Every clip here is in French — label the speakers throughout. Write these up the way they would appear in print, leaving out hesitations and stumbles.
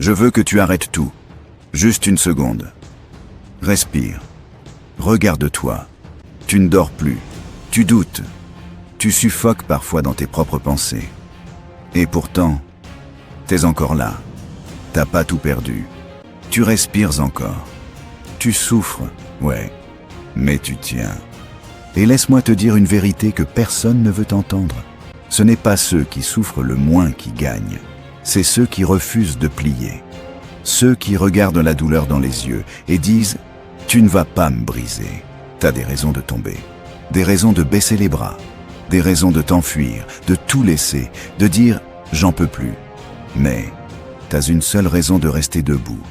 Speaker 1: Je veux que tu arrêtes tout. Juste une seconde. Respire. Regarde-toi. Tu ne dors plus. Tu doutes. Tu suffoques parfois dans tes propres pensées. Et pourtant, t'es encore là. T'as pas tout perdu. Tu respires encore. Tu souffres, ouais. Mais tu tiens. Et laisse-moi te dire une vérité que personne ne veut entendre. Ce n'est pas ceux qui souffrent le moins qui gagnent. C'est ceux qui refusent de plier. Ceux qui regardent la douleur dans les yeux et disent « Tu ne vas pas me briser ». T'as des raisons de tomber. Des raisons de baisser les bras. Des raisons de t'enfuir, de tout laisser, de dire « J'en peux plus ». Mais t'as une seule raison de rester debout.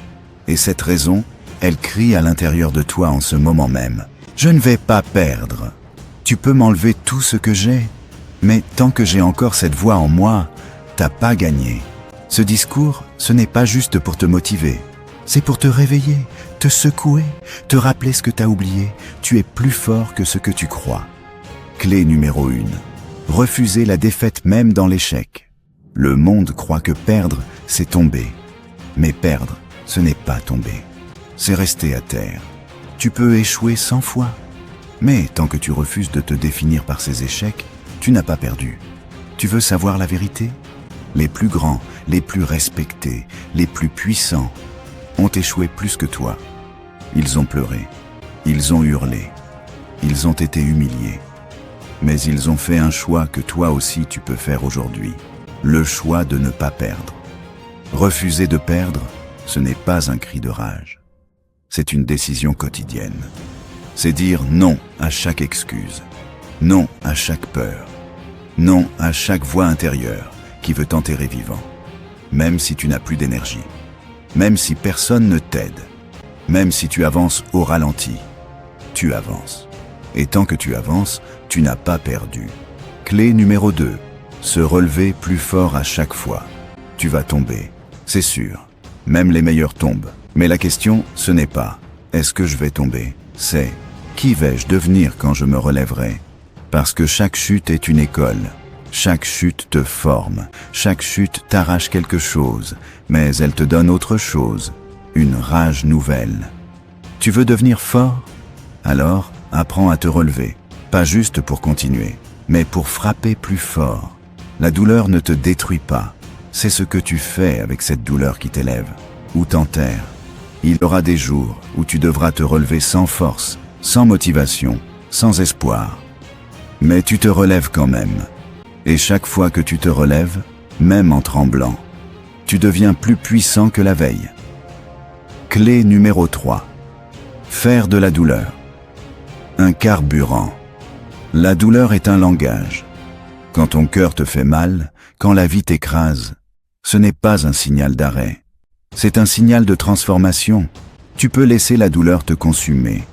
Speaker 1: Et cette raison, elle crie à l'intérieur de toi en ce moment même. Je ne vais pas perdre. Tu peux m'enlever tout ce que j'ai, mais tant que j'ai encore cette voix en moi, t'as pas gagné. Ce discours, ce n'est pas juste pour te motiver. C'est pour te réveiller, te secouer, te rappeler ce que t'as oublié. Tu es plus fort que ce que tu crois. Clé numéro 1. Refuser la défaite même dans l'échec. Le monde croit que perdre, c'est tomber. Mais perdre, ce n'est pas tomber. C'est rester à terre. Tu peux échouer 100 fois. Mais tant que tu refuses de te définir par ces échecs, tu n'as pas perdu. Tu veux savoir la vérité ? Les plus grands, les plus respectés, les plus puissants ont échoué plus que toi. Ils ont pleuré, ils ont hurlé, ils ont été humiliés. Mais ils ont fait un choix que toi aussi tu peux faire aujourd'hui. Le choix de ne pas perdre. Refuser de perdre, ce n'est pas un cri de rage. C'est une décision quotidienne. C'est dire non à chaque excuse, non à chaque peur, non à chaque voix intérieure qui veut t'enterrer vivant. Même si tu n'as plus d'énergie, même si personne ne t'aide, même si tu avances au ralenti, tu avances. Et tant que tu avances, tu n'as pas perdu. Clé numéro 2, se relever plus fort à chaque fois. Tu vas tomber, c'est sûr. Même les meilleurs tombent. Mais la question, ce n'est pas « est-ce que je vais tomber ?» C'est « qui vais-je devenir quand je me relèverai ?» Parce que chaque chute est une école. Chaque chute te forme. Chaque chute t'arrache quelque chose. Mais elle te donne autre chose. Une rage nouvelle. Tu veux devenir fort ? Alors, apprends à te relever. Pas juste pour continuer, mais pour frapper plus fort. La douleur ne te détruit pas. C'est ce que tu fais avec cette douleur qui t'élève ou t'enterre. Il y aura des jours où tu devras te relever sans force, sans motivation, sans espoir. Mais tu te relèves quand même. Et chaque fois que tu te relèves, même en tremblant, tu deviens plus puissant que la veille. Clé numéro 3. Faire de la douleur un carburant. La douleur est un langage. Quand ton cœur te fait mal, quand la vie t'écrase, ce n'est pas un signal d'arrêt. C'est un signal de transformation. Tu peux laisser la douleur te consumer,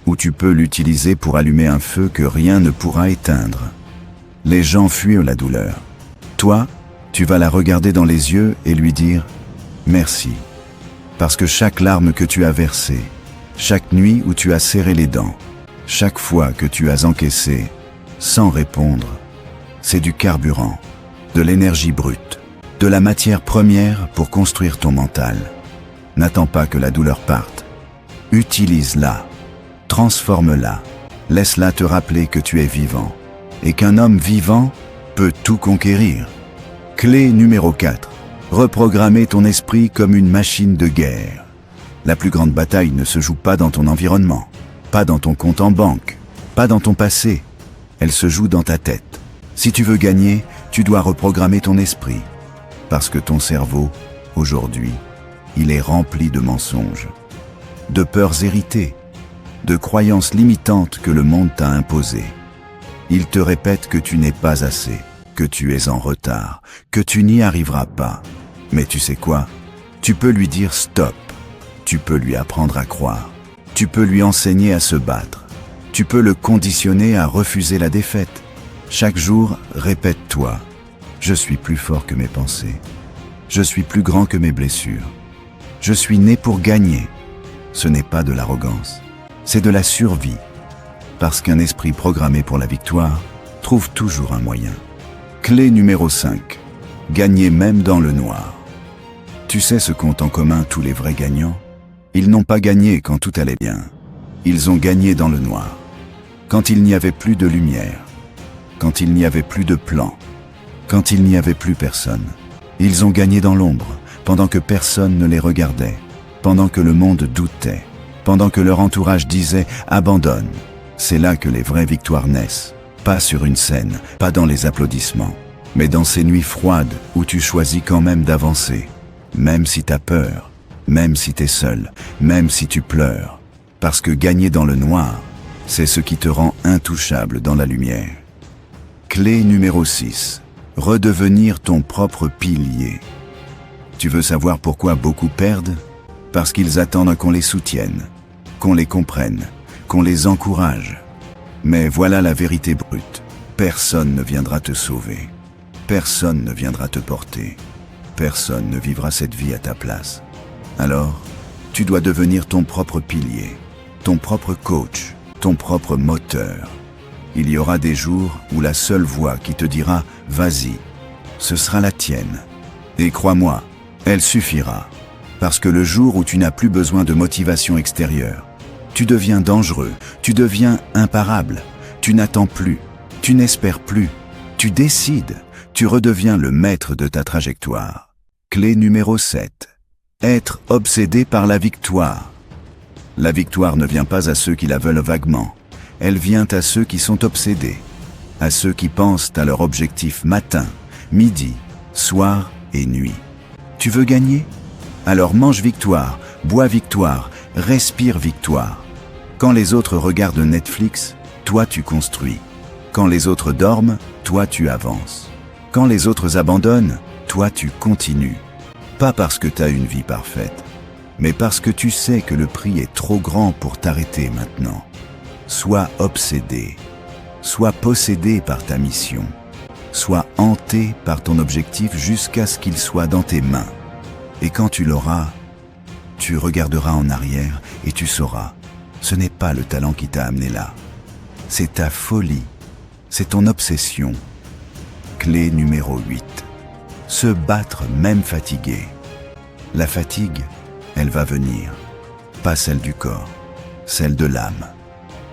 Speaker 1: ou tu peux l'utiliser pour allumer un feu que rien ne pourra éteindre. Les gens fuient la douleur. Toi, tu vas la regarder dans les yeux et lui dire « Merci ». Parce que chaque larme que tu as versée, chaque nuit où tu as serré les dents, chaque fois que tu as encaissé, sans répondre, c'est du carburant, de l'énergie brute, de la matière première pour construire ton mental. N'attends pas que la douleur parte. Utilise-la, transforme-la, laisse-la te rappeler que tu es vivant et qu'un homme vivant peut tout conquérir. Clé numéro 4. Reprogrammer ton esprit comme une machine de guerre. La plus grande bataille ne se joue pas dans ton environnement, pas dans ton compte en banque, pas dans ton passé. Elle se joue dans ta tête. Si tu veux gagner, tu dois reprogrammer ton esprit. Parce que ton cerveau, aujourd'hui, il est rempli de mensonges, de peurs héritées, de croyances limitantes que le monde t'a imposées. Il te répète que tu n'es pas assez, que tu es en retard, que tu n'y arriveras pas. Mais tu sais quoi ? Tu peux lui dire stop. Tu peux lui apprendre à croire. Tu peux lui enseigner à se battre. Tu peux le conditionner à refuser la défaite. Chaque jour, répète-toi. Je suis plus fort que mes pensées. Je suis plus grand que mes blessures. Je suis né pour gagner. Ce n'est pas de l'arrogance. C'est de la survie. Parce qu'un esprit programmé pour la victoire trouve toujours un moyen. Clé numéro 5. Gagner même dans le noir. Tu sais ce qu'ont en commun tous les vrais gagnants? Ils n'ont pas gagné quand tout allait bien. Ils ont gagné dans le noir. Quand il n'y avait plus de lumière. Quand il n'y avait plus de plan. Quand il n'y avait plus personne. Ils ont gagné dans l'ombre, pendant que personne ne les regardait, pendant que le monde doutait, pendant que leur entourage disait « abandonne ». C'est là que les vraies victoires naissent. Pas sur une scène, pas dans les applaudissements, mais dans ces nuits froides où tu choisis quand même d'avancer. Même si t'as peur, même si t'es seul, même si tu pleures. Parce que gagner dans le noir, c'est ce qui te rend intouchable dans la lumière. Clé numéro 6. Redevenir ton propre pilier. Tu veux savoir pourquoi beaucoup perdent? Parce qu'ils attendent qu'on les soutienne, qu'on les comprenne, qu'on les encourage. Mais voilà la vérité brute. Personne ne viendra te sauver. Personne ne viendra te porter. Personne ne vivra cette vie à ta place. Alors, tu dois devenir ton propre pilier, ton propre coach, ton propre moteur. Il y aura des jours où la seule voix qui te dira « vas-y », ce sera la tienne. Et crois-moi, elle suffira. Parce que le jour où tu n'as plus besoin de motivation extérieure, tu deviens dangereux, tu deviens imparable, tu n'attends plus, tu n'espères plus, tu décides, tu redeviens le maître de ta trajectoire. Clé numéro 7. Être obsédé par la victoire. La victoire ne vient pas à ceux qui la veulent vaguement. Elle vient à ceux qui sont obsédés, à ceux qui pensent à leur objectif matin, midi, soir et nuit. Tu veux gagner? Alors mange victoire, bois victoire, respire victoire. Quand les autres regardent Netflix, toi tu construis. Quand les autres dorment, toi tu avances. Quand les autres abandonnent, toi tu continues. Pas parce que tu as une vie parfaite, mais parce que tu sais que le prix est trop grand pour t'arrêter maintenant. Sois obsédé, sois possédé par ta mission, sois hanté par ton objectif jusqu'à ce qu'il soit dans tes mains. Et quand tu l'auras, tu regarderas en arrière et tu sauras, ce n'est pas le talent qui t'a amené là. C'est ta folie, c'est ton obsession. Clé numéro 8. Se battre même fatigué. La fatigue, elle va venir. Pas celle du corps, celle de l'âme.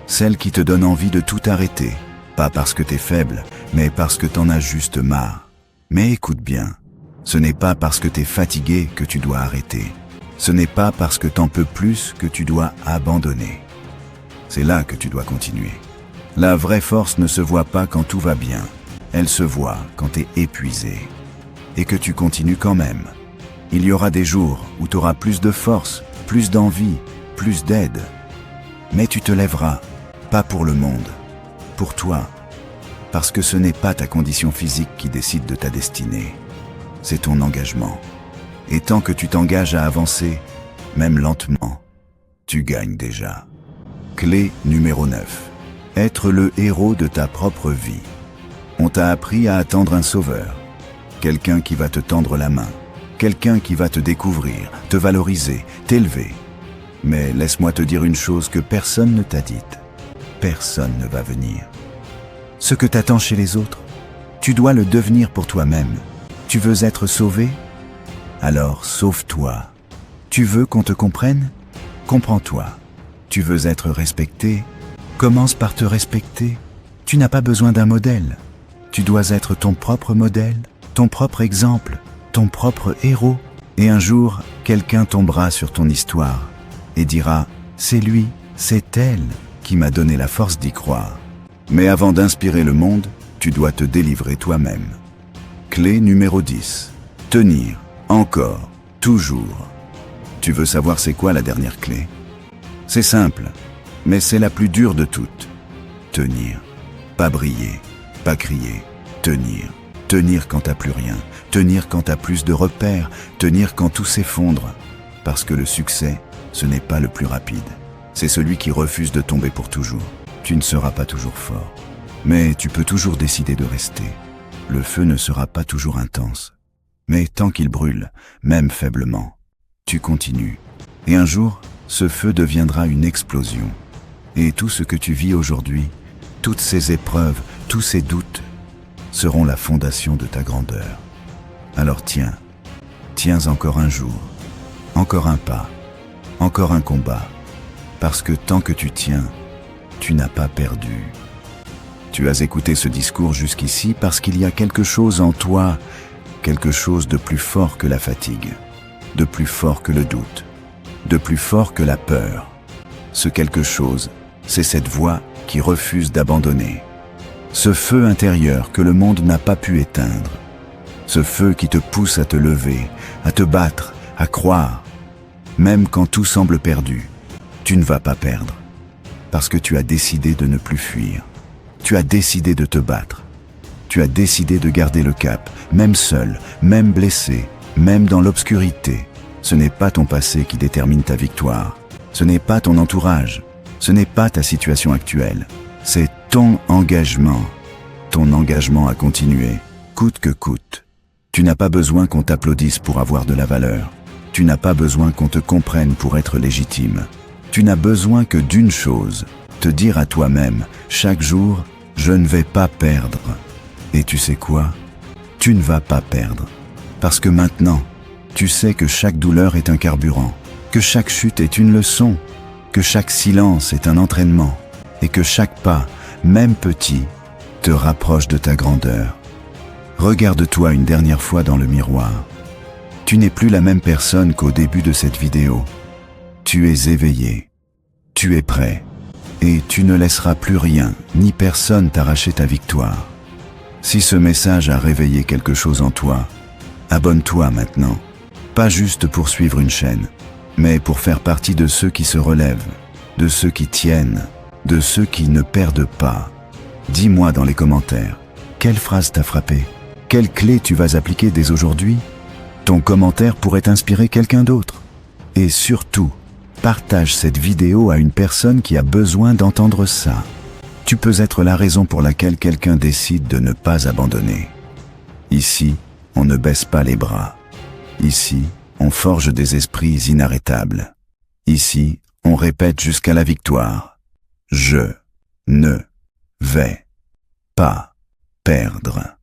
Speaker 1: Celle qui te donne envie de tout arrêter. Pas parce que t'es faible, mais parce que t'en as juste marre. Mais écoute bien, ce n'est pas parce que t'es fatigué que tu dois arrêter. Ce n'est pas parce que t'en peux plus que tu dois abandonner. C'est là que tu dois continuer. La vraie force ne se voit pas quand tout va bien. Elle se voit quand t'es épuisé. Et que tu continues quand même. Il y aura des jours où t'auras plus de force, plus d'envie, plus d'aide. Mais tu te lèveras, pas pour le monde, pour toi. Parce que ce n'est pas ta condition physique qui décide de ta destinée. C'est ton engagement. Et tant que tu t'engages à avancer, même lentement, tu gagnes déjà. Clé numéro 9. Être le héros de ta propre vie. On t'a appris à attendre un sauveur. Quelqu'un qui va te tendre la main. Quelqu'un qui va te découvrir, te valoriser, t'élever. Mais laisse-moi te dire une chose que personne ne t'a dite. Personne ne va venir. Ce que t'attends chez les autres, tu dois le devenir pour toi-même. Tu veux être sauvé? Alors sauve-toi. Tu veux qu'on te comprenne? Comprends-toi. Tu veux être respecté? Commence par te respecter. Tu n'as pas besoin d'un modèle. Tu dois être ton propre modèle, ton propre exemple, ton propre héros. Et un jour, quelqu'un tombera sur ton histoire et dira « C'est lui, c'est elle qui m'a donné la force d'y croire ». Mais avant d'inspirer le monde, tu dois te délivrer toi-même. Clé numéro 10. Tenir, encore, toujours. Tu veux savoir c'est quoi la dernière clé? C'est simple, mais c'est la plus dure de toutes. Tenir. Pas briller, pas crier. Tenir. Tenir quand t'as plus rien. Tenir quand t'as plus de repères. Tenir quand tout s'effondre. Parce que le succès, ce n'est pas le plus rapide. C'est celui qui refuse de tomber pour toujours. Tu ne seras pas toujours fort. Mais tu peux toujours décider de rester. Le feu ne sera pas toujours intense. Mais tant qu'il brûle, même faiblement, tu continues. Et un jour, ce feu deviendra une explosion. Et tout ce que tu vis aujourd'hui, toutes ces épreuves, tous ces doutes, seront la fondation de ta grandeur. Alors tiens tiens encore un jour, encore un pas, encore un combat, parce que tant que tu tiens, tu n'as pas perdu. Tu as écouté ce discours jusqu'ici parce qu'il y a quelque chose en toi, quelque chose de plus fort que la fatigue, de plus fort que le doute, de plus fort que la peur. Ce quelque chose, c'est cette voix qui refuse d'abandonner. Ce feu intérieur que le monde n'a pas pu éteindre. Ce feu qui te pousse à te lever, à te battre, à croire. Même quand tout semble perdu, tu ne vas pas perdre. Parce que tu as décidé de ne plus fuir. Tu as décidé de te battre. Tu as décidé de garder le cap, même seul, même blessé, même dans l'obscurité. Ce n'est pas ton passé qui détermine ta victoire. Ce n'est pas ton entourage. Ce n'est pas ta situation actuelle. C'est ton engagement. Ton engagement à continuer, coûte que coûte. Tu n'as pas besoin qu'on t'applaudisse pour avoir de la valeur. Tu n'as pas besoin qu'on te comprenne pour être légitime. Tu n'as besoin que d'une chose, te dire à toi-même, chaque jour, je ne vais pas perdre. Et tu sais quoi? Tu ne vas pas perdre. Parce que maintenant, tu sais que chaque douleur est un carburant, que chaque chute est une leçon, que chaque silence est un entraînement, et que chaque pas, même petit, te rapproche de ta grandeur. Regarde-toi une dernière fois dans le miroir. Tu n'es plus la même personne qu'au début de cette vidéo. Tu es éveillé. Tu es prêt. Et tu ne laisseras plus rien, ni personne t'arracher ta victoire. Si ce message a réveillé quelque chose en toi, abonne-toi maintenant. Pas juste pour suivre une chaîne, mais pour faire partie de ceux qui se relèvent, de ceux qui tiennent, de ceux qui ne perdent pas. Dis-moi dans les commentaires, quelle phrase t'a frappé? Quelle clé tu vas appliquer dès aujourd'hui? Ton commentaire pourrait inspirer quelqu'un d'autre. Et surtout, partage cette vidéo à une personne qui a besoin d'entendre ça. Tu peux être la raison pour laquelle quelqu'un décide de ne pas abandonner. Ici, on ne baisse pas les bras. Ici, on forge des esprits inarrêtables. Ici, on répète jusqu'à la victoire. Je ne vais pas perdre.